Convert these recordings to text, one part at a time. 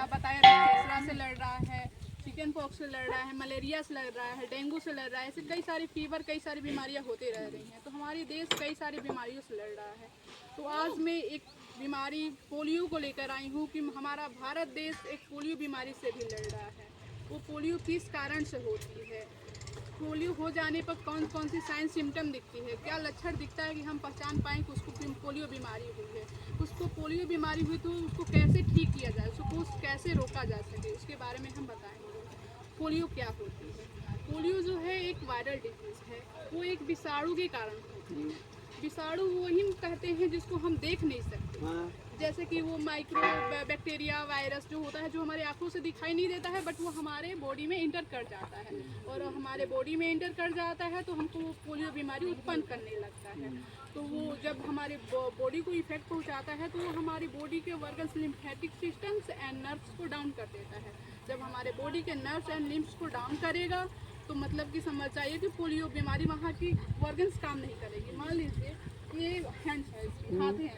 आप बताएं, खसरा से लड़ रहा है, चिकन पॉक्स से लड़ रहा है, मलेरिया से लड़ रहा है, डेंगू से लड़ रहा है, ऐसे कई सारी फीवर, कई सारी बीमारियां होती रह रही हैं। तो हमारे देश कई सारी बीमारियों से लड़ रहा है। तो आज मैं एक बीमारी पोलियो को लेकर आई हूँ कि हमारा भारत देश एक पोलियो बीमारी से भी लड़ रहा है। वो पोलियो किस कारण से होती है, पोलियो हो जाने पर कौन कौन सी साइन सिम्टम दिखती है, क्या लक्षण दिखता है कि हम पहचान पाएँ कि उसको पोलियो बीमारी हुई है। उसको पोलियो बीमारी हुई तो उसको कैसे ठीक किया जाए, उसको कैसे रोका जा सके, उसके बारे में हम बताएंगे। पोलियो क्या होती है? पोलियो जो है एक वायरल डिजीज़ है, वो एक विषाणु के कारण होती है। विषाणु वही कहते हैं जिसको हम देख नहीं सकते, जैसे कि वो माइक्रो बैक्टीरिया वायरस जो होता है, जो हमारे आंखों से दिखाई नहीं देता है, बट वो हमारे बॉडी में इंटर कर जाता है, और हमारे बॉडी में इंटर कर जाता है तो हमको वो पोलियो बीमारी उत्पन्न करने लगता है। तो वो जब हमारे बॉडी को इफेक्ट पहुंचाता है तो वो हमारी बॉडी के वर्गन्स, लिम्फेटिक सिस्टम्स एंड नर्व्स को डाउन कर देता है। जब हमारे बॉडी के नर्व्स एंड लिम्फ्स को डाउन करेगा तो मतलब कि समझ जाइए कि पोलियो बीमारी, वहाँ की वर्गन्स काम नहीं करेगी। मान लीजिए ये हैंड्स है, हाथ है,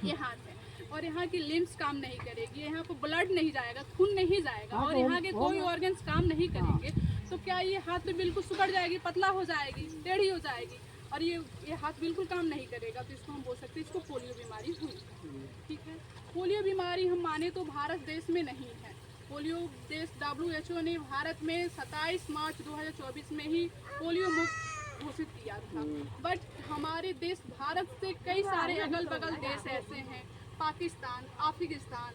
ये हाथ है, और यहाँ की लिम्स काम नहीं करेगी, यहाँ को ब्लड नहीं जाएगा, खून नहीं जाएगा, और यहाँ के कोई ऑर्गन्स काम नहीं करेंगे, तो क्या ये हाथ में बिल्कुल सुकड़ जाएगी, पतला हो जाएगी, टेढ़ी हो जाएगी, और ये हाथ बिल्कुल काम नहीं करेगा। तो इसको हम बोल सकते हैं इसको पोलियो बीमारी हुई। ठीक है, पोलियो बीमारी हम माने तो भारत देश में नहीं है। पोलियो देश WHO ने भारत में 27 मार्च 2024 में ही पोलियो मुक्त घोषित किया था। बट हमारे देश भारत से कई सारे अगल बगल देश ऐसे हैं, पाकिस्तान, अफगानिस्तान,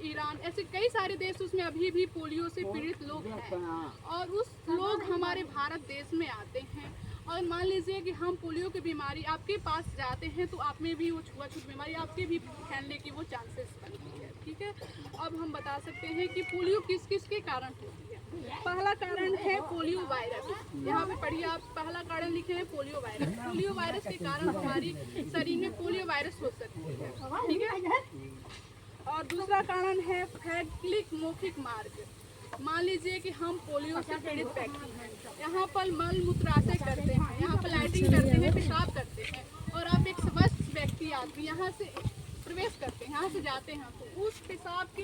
ईरान, ऐसे कई सारे देश, उसमें अभी भी पोलियो से पीड़ित लोग हैं, और उस लोग हमारे भारत देश में आते हैं। और मान लीजिए कि हम पोलियो की बीमारी आपके पास जाते हैं तो आप में भी वो छुआछूत बीमारी आपके भी फैलने की वो चांसेस बनती है। ठीक है, अब हम बता सकते हैं कि पोलियो किस किस के कारण होती है। पहला कारण है पोलियो वायरस, यहाँ पे पढ़िए आप, पहला कारण लिखे हैं पोलियो वायरस। पोलियो वायरस के कारण हमारी शरीर में पोलियो वायरस हो सकती है। ठीक है, और दूसरा कारण है फैक्लिक मौखिक मार्ग। मान लीजिए कि हम पोलियो से पीड़ित व्यक्ति हैं, यहाँ पर मल मूत्राशय करते हैं, यहाँ पर लाइटिंग करते हैं, पेशाब करते हैं, और आप एक स्वस्थ व्यक्ति आदमी यहाँ से प्रवेश करते हैं, यहाँ से जाते हैं, तो उस पेशाब के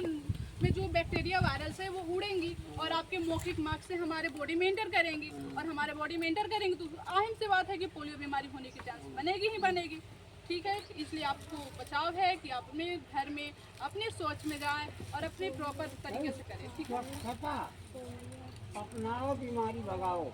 में जो बैक्टीरिया वायरस है वो उड़ेंगी और आपके मौखिक मार्ग से हमारे बॉडी में एंटर करेंगी, और हमारे बॉडी में एंटर करेंगे तो आहिम सी बात है कि पोलियो बीमारी होने की चांस बनेगी ही बनेगी। ठीक है, इसलिए आपको बचाव है कि आप अपने घर में अपने सोच में जाएं और अपने प्रॉपर तरीके से करें। ठीक है, अपनाओ बीमारी भगाओ।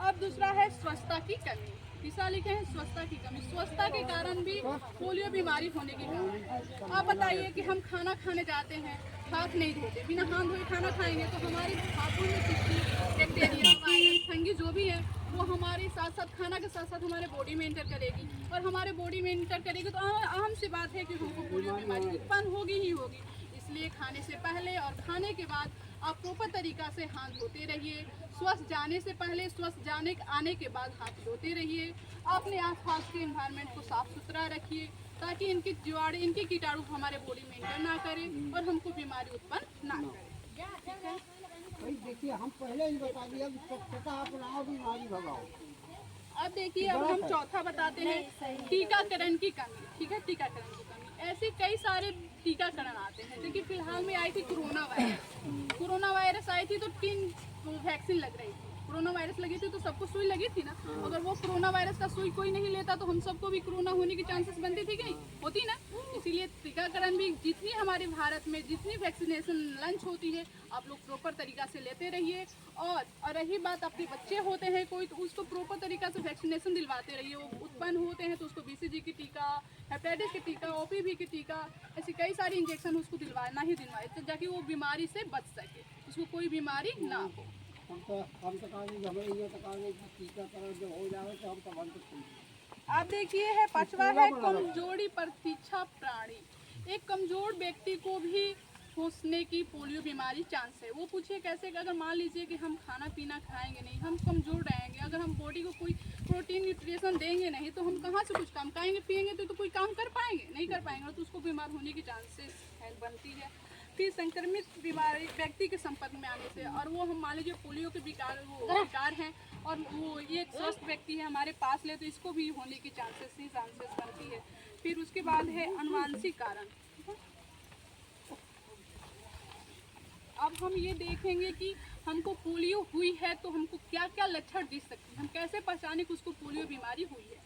अब दूसरा है स्वच्छता की कमी। तीसरा लिखे हैं स्वच्छता की कमी। स्वच्छता के कारण भी पोलियो बीमारी होने के कारण। आप बताइए कि हम खाना खाने जाते हैं, हाथ नहीं धोते, बिना हाथ धोए खाना खाएंगे तो हमारे हाथों में चिपकी बैक्टीरिया, वायरस, फंगी जो भी है वो हमारे साथ साथ खाना के साथ साथ हमारे बॉडी में एंटर करेगी, और हमारे बॉडी में एंटर करेगी तो अहम सी बात है कि हमको पोलियो बीमारी उत्पन्न होगी ही होगी। इसलिए खाने से पहले और खाने के बाद आप प्रॉपर तरीका से हाथ धोते रहिए। स्वस्थ जाने से पहले, स्वस्थ आने के बाद हाथ धोते रहिए। अपने आसपास के एनवायरनमेंट को साफ सुथरा रखिए ताकि इनके जीवाणु, इनके कीटाणु हमारे बॉडी में एंटर ना करें और हमको बीमारी उत्पन्न ना करें। भाई देखिए, हम पहले ही बता दिया कि स्वच्छता अपनाओ बीमारी भगाओ। अब देखिए, अब हम चौथा बताते हैं टीकाकरण की कमी। ठीक है, टीकाकरण की कमी। ऐसे कई सारे टीकाकरण आते हैं, देखिए फिलहाल में आई थी कोरोना वायरस। कोरोना वायरस आई थी तो 3 वैक्सीन लग रही थी। कोरोना वायरस लगी थी तो सबको सुई लगी थी ना। अगर वो कोरोना वायरस का सुई कोई नहीं लेता तो हम सबको भी कोरोना होने की चांसेस बनती थी कि नहीं होती ना। इसीलिए टीकाकरण भी जितनी हमारे भारत में जितनी वैक्सीनेशन लंच होती है आप लोग प्रॉपर तरीका से लेते रहिए। और रही बात आपके बच्चे होते हैं कोई, तो उसको प्रॉपर तरीका से वैक्सीनेशन दिलवाते रहिए। वो उत्पन्न होते हैं तो उसको BCG की टीका, हेपेटाइटिस की टीका, OPV की टीका, ऐसी कई सारी इंजेक्शन उसको दिलवाना ही दिलवाए ताकि वो बीमारी से बच सके, उसको कोई बीमारी ना हो। हम तो कहेंगे टीकाकरण जब हो जाए तो हम तो बंद कर। आप देखिए है पांचवा है कमजोरी प्रतीक्षा प्राणी। एक कमजोर व्यक्ति को भी होने की पोलियो बीमारी चांस है। वो पूछिए कैसे कि अगर मान लीजिए कि हम खाना पीना खाएंगे नहीं, हम कमजोर रहेंगे, अगर हम बॉडी को कोई प्रोटीन न्यूट्रिशन देंगे नहीं तो हम कहाँ से कुछ काम खाएंगे पिएंगे तो कोई काम कर पाएंगे नहीं, कर पाएंगे तो उसको बीमार होने की चांसेस बनती है। फिर संक्रमित बीमारी व्यक्ति के संपर्क में आने से, और वो हम मान लीजिए पोलियो के विकार हैं और वो ये एक स्वस्थ व्यक्ति है हमारे पास ले तो इसको भी होने की चांसेस बनती है। फिर उसके बाद है अनुवांशिक कारण। हम ये देखेंगे कि हमको पोलियो हुई है तो हमको क्या क्या लक्षण दिख सकते हैं, हम कैसे पहचाने कि उसको पोलियो बीमारी हुई है।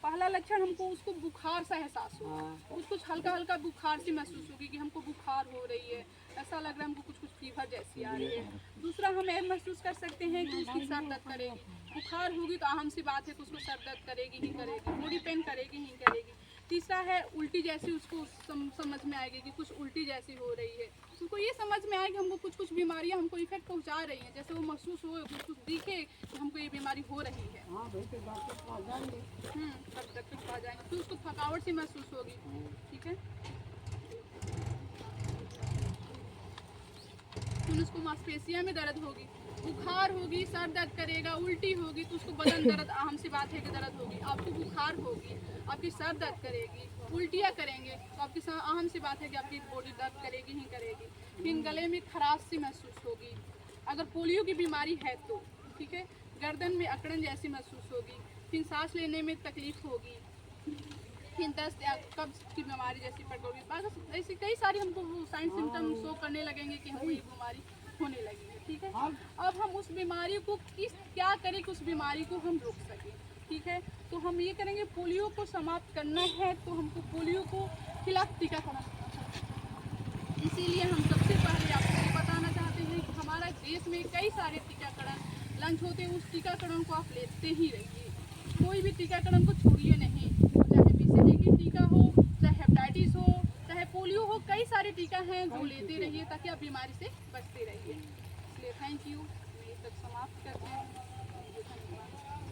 पहला लक्षण हमको उसको बुखार सा एहसास होगा, उसको हल्का हल्का बुखार सी महसूस होगी कि हमको बुखार हो रही है, ऐसा लग रहा है हमको कुछ कुछ फीवर जैसी आ रही है। दूसरा हम यह महसूस कर सकते हैं कि उसकी सर दर्द करेगी, बुखार होगी तो आम सी बात है कि उसको सर दर्द करेगी ही करेगी, बॉडी पेन करेगी ही करेगी। तीसरा है उल्टी जैसी उसको समझ में आएगी कि कुछ उल्टी जैसी हो रही है, उसको ये समझ में आए कि हमको कुछ कुछ बीमारियां हमको इफेक्ट पहुंचा रही हैं, जैसे वो महसूस हो कुछ कुछ दिखे कि हमको ये बीमारी हो रही है। हाँ भाई तो डॉक्टर के पास जाएंगे। तब डॉक्टर के पास जाएंगे, फिर उसको थकावट सी महसूस होगी, ठीक है। फिर उसको मांसपेशियों में दर्द होगी, बुखार होगी, सर दर्द करेगा, उल्टी होगी तो उसको बदन दर्द, आम सी बात है कि दर्द होगी। आपको बुखार होगी, आपकी सर दर्द करेगी, उल्टियाँ करेंगे तो आपकी आम सी बात है कि आपकी बॉडी दर्द करेगी ही करेगी। फिर गले में खराश सी महसूस होगी अगर पोलियो की बीमारी है तो, ठीक है। गर्दन में अकड़न जैसी महसूस होगी, फिर सांस लेने में तकलीफ होगी, फिर दस्त या कब्ज की बीमारी जैसी पड़ोगी, ऐसी कई सारी हमको साइन सिम्टम शो करने लगेंगे कि हमको ये बीमारी होने लगी है, ठीक है। अब हम उस बीमारी को क्या करें कि उस बीमारी को हम रोक सकें, ठीक है। तो हम ये करेंगे, पोलियो को समाप्त करना है तो हमको पोलियो को खिलाफ टीकाकरण करना है। इसीलिए हम सबसे पहले आपको ये बताना चाहते हैं कि हमारा देश में कई सारे टीकाकरण लॉन्च होते हैं, उस टीकाकरण को आप लेते ही रहिए, कोई भी टीकाकरण को छोड़िए नहीं, चाहे BCG की टीका हो, चाहे हेपेटाइटिस हो, चाहे पोलियो हो, कई सारे टीका हैं जो लेते रहिए ताकि आप बीमारी से बचते रहिए। इसलिए थैंक यू, मैं ये सब समाप्त करते हैं।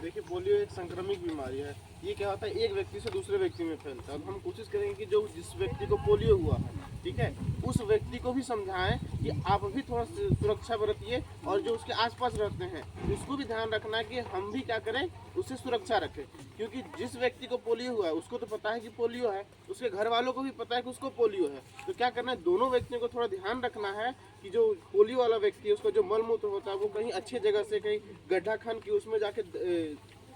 देखिए, पोलियो एक संक्रमित बीमारी है। ये क्या होता है, एक व्यक्ति से दूसरे व्यक्ति में फैलता है। हम कोशिश करेंगे कि जो जिस व्यक्ति को पोलियो हुआ है, ठीक है, उस व्यक्ति को भी समझाएं कि आप भी थोड़ा सुरक्षा बरतिए, और जो उसके आसपास रहते हैं उसको भी ध्यान रखना है कि हम भी क्या करें, उससे सुरक्षा रखें। क्योंकि जिस व्यक्ति को पोलियो हुआ है उसको तो पता है कि पोलियो है, उसके घर वालों को भी पता है कि उसको पोलियो है। तो क्या करना है, दोनों व्यक्तियों को थोड़ा ध्यान रखना है कि जो पोलियो वाला व्यक्ति है उसका जो मलमूत्र होता है वो कहीं अच्छी जगह से, कहीं गड्ढा खन के उसमें जाके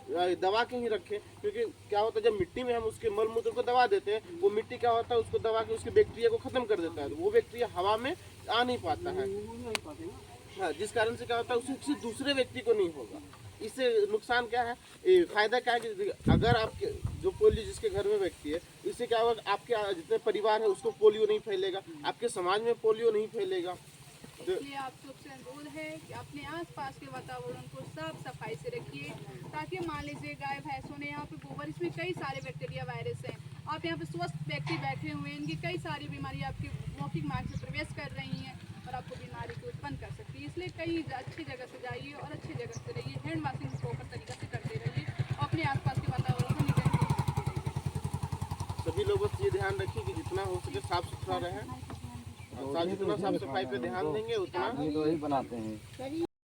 दबा के ही रखें। क्योंकि क्या होता है, जब मिट्टी में हम उसके मल मूत्र को दबा देते हैं, वो मिट्टी क्या होता है, उसको दबा के उसके बैक्टीरिया को खत्म कर देता है, तो वो बैक्टीरिया हवा में आ नहीं पाता है। हाँ, जिस कारण से क्या होता है, उसे किसी दूसरे व्यक्ति को नहीं होगा। इससे नुकसान क्या है, फायदा क्या है कि अगर आपके जो पोलियो जिसके घर में व्यक्ति है, इससे क्या होगा, आपके जितने परिवार है उसको पोलियो नहीं फैलेगा, आपके समाज में पोलियो नहीं फैलेगा। इसलिए आप सबसे अनुरोध है कि अपने आसपास के वातावरण को साफ सफाई से रखिए, ताकि मान लीजिए गाय भैंसों ने यहाँ पे गोबर, इसमें कई सारे बैक्टीरिया वायरस हैं, आप यहाँ पे स्वस्थ व्यक्ति बैठे हुए हैं, इनकी कई सारी बीमारी आपके मौखिक मार्ग से प्रवेश कर रही हैं और आपको बीमारी को उत्पन्न कर सकती है। इसलिए कहीं अच्छी जगह से जाइए और अच्छी जगह से रहिए, हैंड वॉशिंग प्रॉपर तरीके से करते रहिए, अपने आसपास के वातावरण को निकलते। सभी लोगों से ये ध्यान रखिए कि जितना हो सके साफ सुथरा रहे, जितना साफ सफाई पे ध्यान देंगे उतना तो वही बनाते हैं।